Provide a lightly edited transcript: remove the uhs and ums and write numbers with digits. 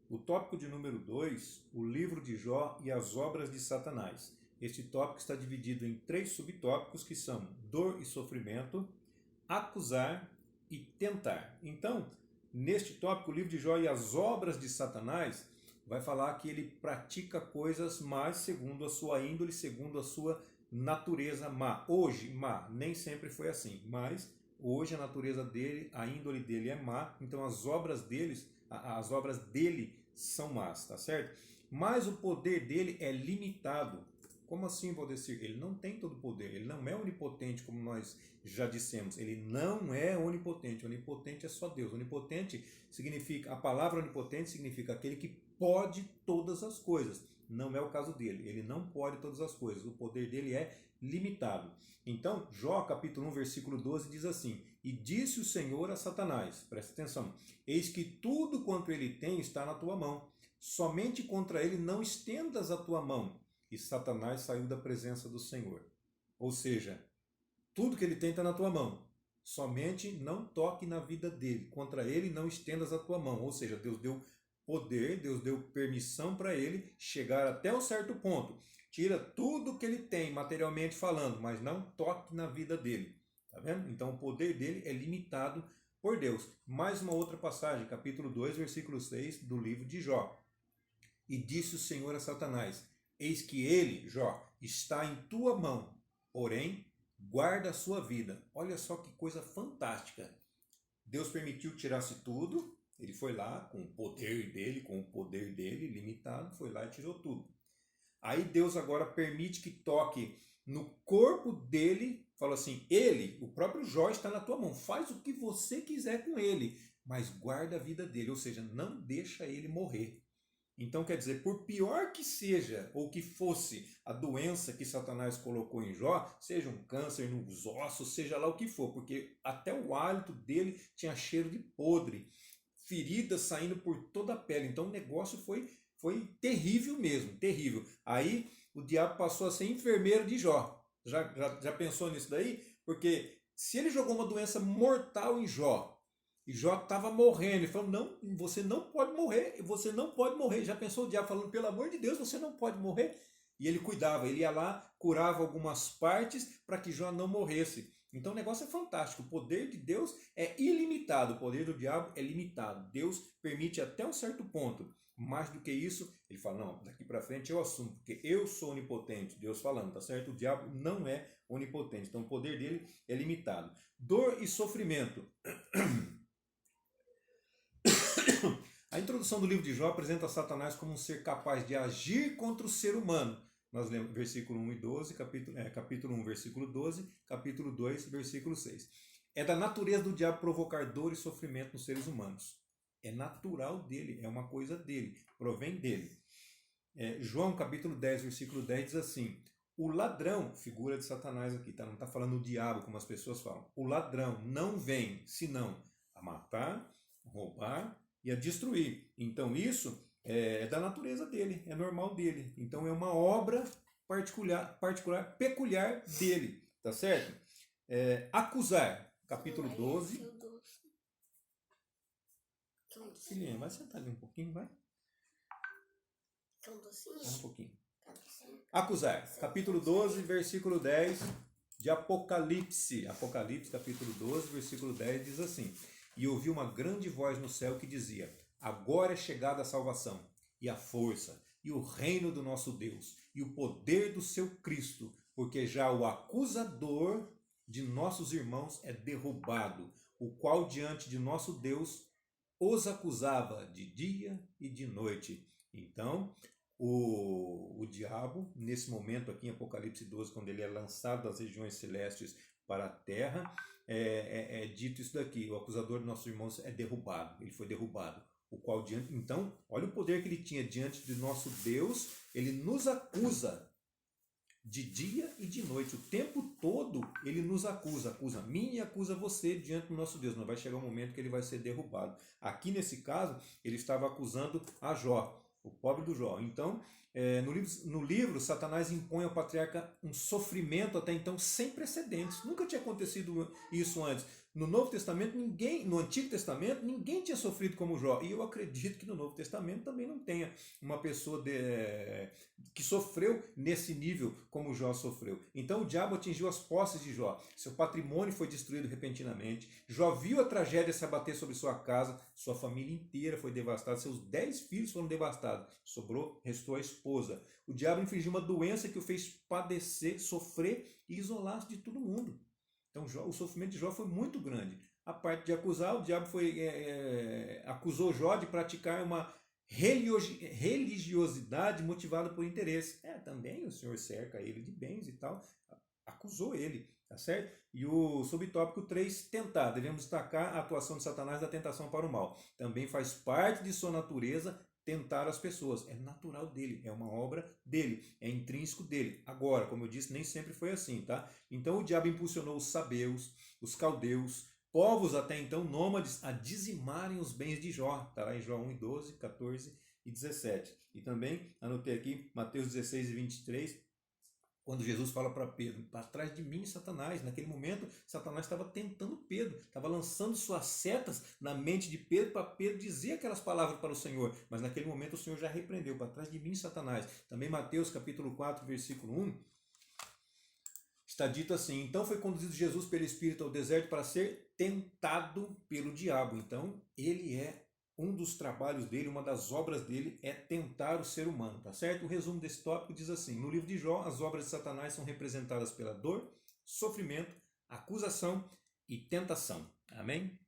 O tópico de número 2, o livro de Jó e as obras de Satanás. Este tópico está dividido em 3 subtópicos que são dor e sofrimento, acusar e tentar. Então, neste tópico, o livro de Jó e as obras de Satanás, vai falar que ele pratica coisas más segundo a sua índole, segundo a sua natureza má. Hoje, má, nem sempre foi assim, mas hoje a natureza dele, a índole dele é má, então as obras dele são más, tá certo? Mas o poder dele é limitado. Como assim, Valdecir? Ele não tem todo o poder, ele não é onipotente, como nós já dissemos. Ele não é onipotente, onipotente é só Deus. Onipotente significa, a palavra onipotente significa aquele que pode todas as coisas. Não é o caso dele, ele não pode todas as coisas, o poder dele é limitado. Então, Jó capítulo 1, versículo 12 diz assim: E disse o Senhor a Satanás, presta atenção, eis que tudo quanto ele tem está na tua mão, somente contra ele não estendas a tua mão. E Satanás saiu da presença do Senhor. Ou seja, tudo que ele tem está na tua mão. Somente não toque na vida dele. Contra ele não estendas a tua mão. Ou seja, Deus deu poder, Deus deu permissão para ele chegar até um certo ponto. Tira tudo que ele tem, materialmente falando, mas não toque na vida dele. Tá vendo? Então o poder dele é limitado por Deus. Mais uma outra passagem, capítulo 2, versículo 6 do livro de Jó. E disse o Senhor a Satanás: Eis que ele, Jó, está em tua mão, porém, guarda a sua vida. Olha só que coisa fantástica. Deus permitiu que tirasse tudo, ele foi lá com o poder dele limitado, foi lá e tirou tudo. Aí Deus agora permite que toque no corpo dele, fala assim, ele, o próprio Jó está na tua mão, faz o que você quiser com ele, mas guarda a vida dele, ou seja, não deixa ele morrer. Então, quer dizer, por pior que seja, ou que fosse a doença que Satanás colocou em Jó, seja um câncer nos ossos, seja lá o que for, porque até o hálito dele tinha cheiro de podre, feridas saindo por toda a pele. Então, o negócio foi terrível mesmo, terrível. Aí, o diabo passou a ser enfermeiro de Jó. Já pensou nisso daí? Porque se ele jogou uma doença mortal em Jó, e Jó estava morrendo, ele falou, não, você não pode morrer, você não pode morrer. Já pensou o diabo falando, pelo amor de Deus, você não pode morrer? E ele cuidava, ele ia lá, curava algumas partes para que Jó não morresse. Então o negócio é fantástico, o poder de Deus é ilimitado, o poder do diabo é limitado. Deus permite até um certo ponto. Mais do que isso, ele fala, não, daqui para frente eu assumo, porque eu sou onipotente, Deus falando, tá certo? O diabo não é onipotente, então o poder dele é limitado. Dor e sofrimento. A introdução do livro de Jó apresenta Satanás como um ser capaz de agir contra o ser humano. Nós lemos versículo 1 e 12, capítulo 1, versículo 12, capítulo 2, versículo 6. É da natureza do diabo provocar dor e sofrimento nos seres humanos. É natural dele, é uma coisa dele, provém dele. João capítulo 10, versículo 10 diz assim, o ladrão, figura de Satanás aqui, tá? Não está falando o diabo como as pessoas falam. O ladrão não vem senão a matar, roubar e a destruir. Então isso é da natureza dele, é normal dele. Então é uma obra peculiar dele, tá certo? Acusar, capítulo 12. Filhinha, vai sentar ali um pouquinho, vai? Um pouquinho. Acusar, capítulo 12, versículo 10 de Apocalipse. Apocalipse, capítulo 12, versículo 10 diz assim, e ouvi uma grande voz no céu que dizia, agora é chegada a salvação, e a força, e o reino do nosso Deus, e o poder do seu Cristo, porque já o acusador de nossos irmãos é derrubado, o qual diante de nosso Deus os acusava de dia e de noite. Então, o diabo, nesse momento aqui em Apocalipse 12, quando ele é lançado das regiões celestes para a terra, é dito isso daqui, o acusador de nossos irmãos é derrubado, ele foi derrubado. O qual diante, então, olha o poder que ele tinha diante de nosso Deus, ele nos acusa de dia e de noite, o tempo todo ele nos acusa a mim e acusa você diante do nosso Deus, não vai chegar um momento que ele vai ser derrubado. Aqui nesse caso, ele estava acusando a Jó, o pobre do Jó. Então, no livro, Satanás impõe ao patriarca um sofrimento até então sem precedentes. Nunca tinha acontecido isso antes. No Novo Testamento, no Antigo Testamento, ninguém tinha sofrido como Jó. E eu acredito que no Novo Testamento também não tenha uma pessoa que sofreu nesse nível como Jó sofreu. Então o diabo atingiu as posses de Jó. Seu patrimônio foi destruído repentinamente. Jó viu a tragédia se abater sobre sua casa. Sua família inteira foi devastada. Seus 10 filhos foram devastados. Restou a esposa. O diabo infligiu uma doença que o fez padecer, sofrer e isolar-se de todo mundo. Então o sofrimento de Jó foi muito grande. A parte de acusar, o diabo acusou Jó de praticar uma religiosidade motivada por interesse. Também o Senhor cerca ele de bens e tal. Acusou ele, tá certo? E o subtópico 3, tentar. Devemos destacar a atuação de Satanás da tentação para o mal. Também faz parte de sua natureza tentar as pessoas. É natural dele, é uma obra dele, é intrínseco dele. Agora, como eu disse, nem sempre foi assim, tá? Então o diabo impulsionou os sabeus, os caldeus, povos até então nômades a dizimarem os bens de Jó. Está lá em Jó 1:12, 14 e 17. E também anotei aqui Mateus 16 e 23, quando Jesus fala para Pedro, para trás de mim, Satanás. Naquele momento, Satanás estava tentando Pedro, estava lançando suas setas na mente de Pedro para Pedro dizer aquelas palavras para o Senhor. Mas naquele momento o Senhor já repreendeu, para trás de mim, Satanás. Também Mateus capítulo 4, versículo 1, está dito assim: então foi conduzido Jesus pelo Espírito ao deserto para ser tentado pelo diabo. Então ele um dos trabalhos dele, uma das obras dele é tentar o ser humano, tá certo? O resumo desse tópico diz assim: no livro de Jó, as obras de Satanás são representadas pela dor, sofrimento, acusação e tentação. Amém?